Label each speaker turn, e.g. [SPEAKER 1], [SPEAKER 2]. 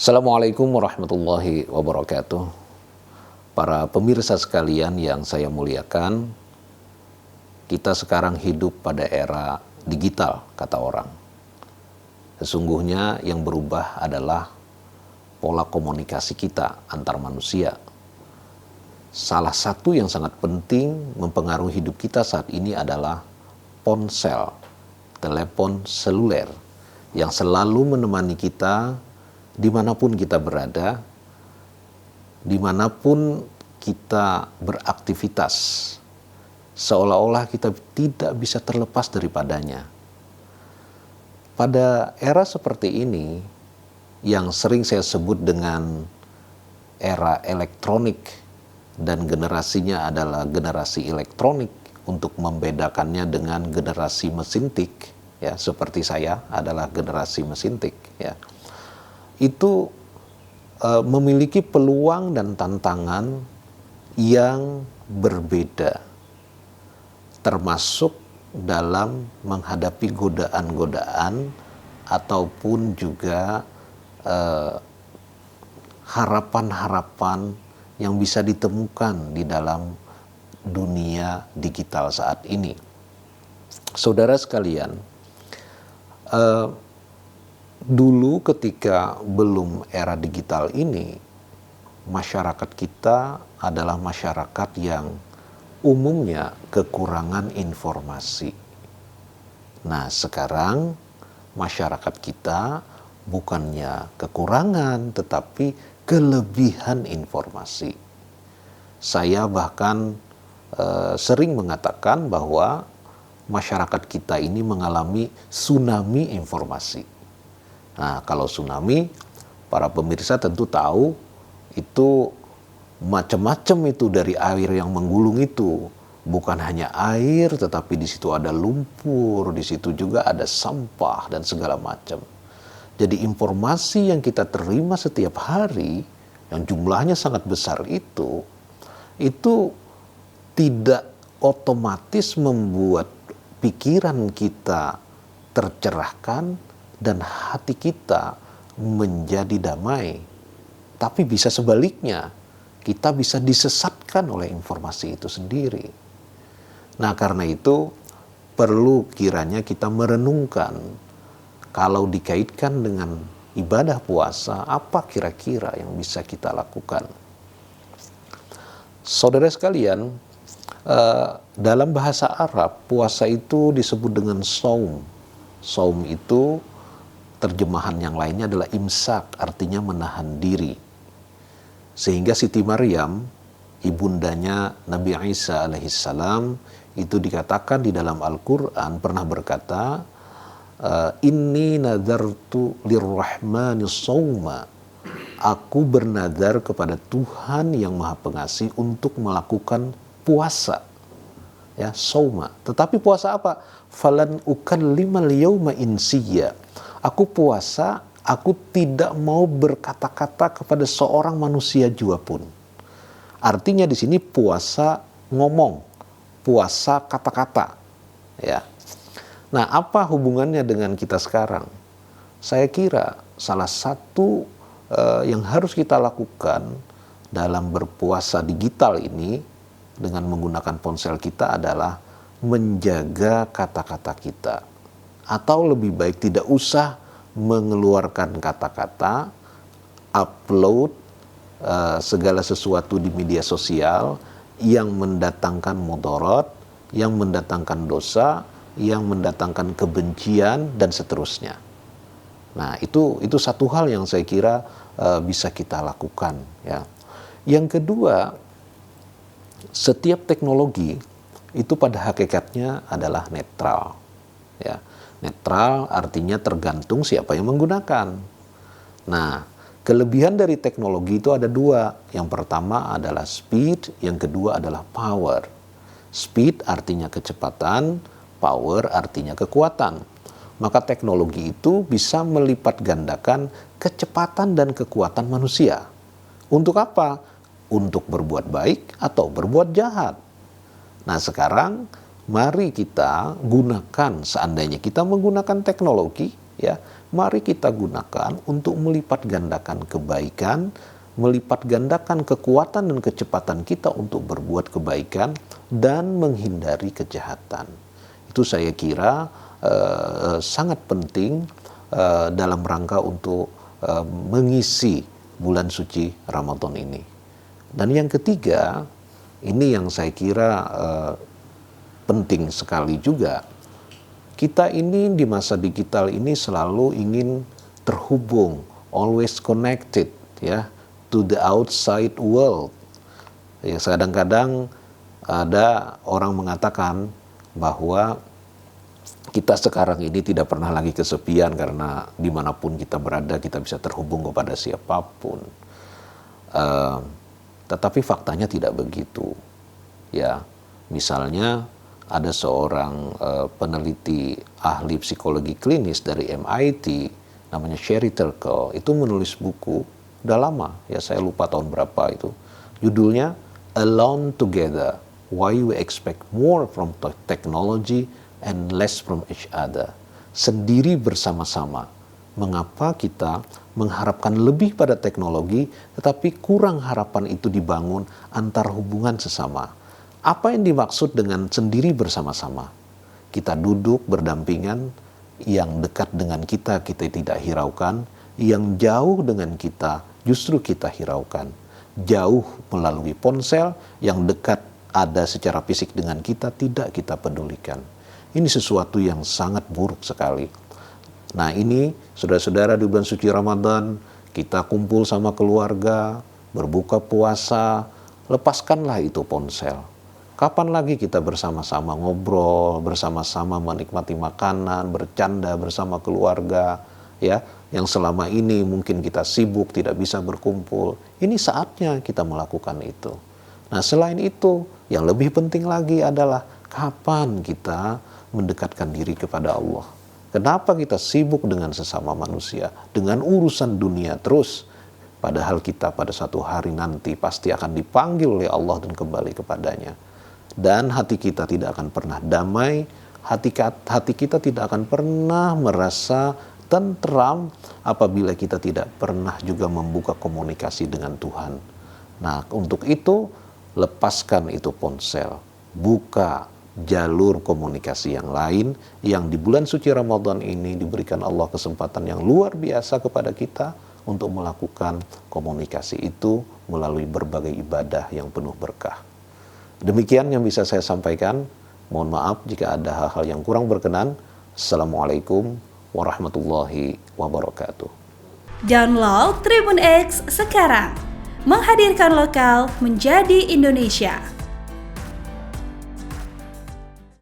[SPEAKER 1] Assalamualaikum warahmatullahi wabarakatuh. Para pemirsa sekalian yang saya muliakan, kita sekarang hidup pada era digital, kata orang. Sesungguhnya yang berubah adalah pola komunikasi kita antar manusia. Salah satu yang sangat penting mempengaruhi hidup kita saat ini adalah ponsel, telepon seluler, yang selalu menemani kita dimanapun kita berada, dimanapun kita beraktivitas, seolah-olah kita tidak bisa terlepas daripadanya. Pada era seperti ini, yang sering saya sebut dengan era elektronik, dan generasinya adalah generasi elektronik, untuk membedakannya dengan generasi mesin tik, ya, seperti saya adalah generasi mesin tik, ya. Itu memiliki peluang dan tantangan yang berbeda, termasuk dalam menghadapi godaan-godaan ataupun juga harapan-harapan yang bisa ditemukan di dalam dunia digital saat ini. Saudara sekalian, dulu ketika belum era digital ini, masyarakat kita adalah masyarakat yang umumnya kekurangan informasi. Nah, sekarang masyarakat kita bukannya kekurangan, tetapi kelebihan informasi. Saya bahkan sering mengatakan bahwa masyarakat kita ini mengalami tsunami informasi. Nah, kalau tsunami, para pemirsa tentu tahu itu macam-macam itu dari air yang menggulung itu. Bukan hanya air, tetapi di situ ada lumpur, di situ juga ada sampah dan segala macam. Jadi informasi yang kita terima setiap hari, yang jumlahnya sangat besar itu tidak otomatis membuat pikiran kita tercerahkan dan hati kita menjadi damai. Tapi bisa sebaliknya, kita bisa disesatkan oleh informasi itu sendiri. Nah, karena itu perlu kiranya kita merenungkan, kalau dikaitkan dengan ibadah puasa, apa kira-kira yang bisa kita lakukan. Saudara sekalian, dalam bahasa Arab, puasa itu disebut dengan saum. Saum itu terjemahan yang lainnya adalah imsak, artinya menahan diri. Sehingga Siti Maryam, ibundanya Nabi Isa alaihissalam, itu dikatakan di dalam Al-Quran pernah berkata, Inni nadartu lirrahmani sawma. Aku bernadar kepada Tuhan yang Maha Pengasih untuk melakukan puasa. Ya, sauma. Tetapi puasa apa? Falan ukallimal yauma insiya. Aku puasa, aku tidak mau berkata-kata kepada seorang manusia jua pun. Artinya di sini puasa ngomong, puasa kata-kata, ya. Nah, apa hubungannya dengan kita sekarang? Saya kira salah satu yang harus kita lakukan dalam berpuasa digital ini dengan menggunakan ponsel kita adalah menjaga kata-kata kita. Atau lebih baik tidak usah mengeluarkan kata-kata, upload segala sesuatu di media sosial yang mendatangkan mudarat, yang mendatangkan dosa, yang mendatangkan kebencian, dan seterusnya. Nah, itu satu hal yang saya kira bisa kita lakukan, ya. Yang kedua, setiap teknologi itu pada hakikatnya adalah netral, ya. Netral artinya tergantung siapa yang menggunakan. Nah, kelebihan dari teknologi itu ada dua. Yang pertama adalah speed, yang kedua adalah power. Speed artinya kecepatan, power artinya kekuatan. Maka teknologi itu bisa melipat gandakan kecepatan dan kekuatan manusia. Untuk apa? Untuk berbuat baik atau berbuat jahat. Nah, sekarang mari kita gunakan, seandainya kita menggunakan teknologi, ya, mari kita gunakan untuk melipat gandakan kebaikan, melipat gandakan kekuatan dan kecepatan kita untuk berbuat kebaikan dan menghindari kejahatan. Itu saya kira sangat penting dalam rangka untuk mengisi bulan suci Ramadan ini. Dan yang ketiga, ini yang saya kira penting sekali juga. Kita ini di masa digital ini selalu ingin terhubung, always connected ya, to the outside world. Ya, kadang-kadang ada orang mengatakan bahwa kita sekarang ini tidak pernah lagi kesepian karena dimanapun kita berada kita bisa terhubung kepada siapapun. Tetapi faktanya tidak begitu. Ya, misalnya ada seorang peneliti ahli psikologi klinis dari MIT namanya Sherry Turkle, itu menulis buku udah lama ya, saya lupa tahun berapa itu, judulnya Alone Together, Why We Expect More from Technology and Less from Each Other. Sendiri bersama-sama, mengapa kita mengharapkan lebih pada teknologi tetapi kurang harapan itu dibangun antar hubungan sesama. Apa yang dimaksud dengan sendiri bersama-sama? Kita duduk berdampingan, yang dekat dengan kita tidak hiraukan, yang jauh dengan kita justru kita hiraukan. Jauh melalui ponsel, yang dekat ada secara fisik dengan kita tidak kita pedulikan. Ini sesuatu yang sangat buruk sekali. Nah ini saudara-saudara, di bulan suci Ramadan kita kumpul sama keluarga, berbuka puasa, lepaskanlah itu ponsel. Kapan lagi kita bersama-sama ngobrol, bersama-sama menikmati makanan, bercanda bersama keluarga, ya, yang selama ini mungkin kita sibuk tidak bisa berkumpul. Ini saatnya kita melakukan itu. Nah, selain itu, yang lebih penting lagi adalah kapan kita mendekatkan diri kepada Allah. Kenapa kita sibuk dengan sesama manusia, dengan urusan dunia terus, padahal kita pada satu hari nanti pasti akan dipanggil oleh Allah dan kembali kepadanya. Dan hati kita tidak akan pernah damai, hati kita tidak akan pernah merasa tentram apabila kita tidak pernah juga membuka komunikasi dengan Tuhan. Nah, untuk itu lepaskan itu ponsel, buka jalur komunikasi yang lain yang di bulan suci Ramadan ini diberikan Allah kesempatan yang luar biasa kepada kita untuk melakukan komunikasi itu melalui berbagai ibadah yang penuh berkah. Demikian yang bisa saya sampaikan. Mohon maaf jika ada hal-hal yang kurang berkenan. Assalamualaikum warahmatullahi wabarakatuh.
[SPEAKER 2] Download Tribun X sekarang. Menghadirkan lokal menjadi Indonesia.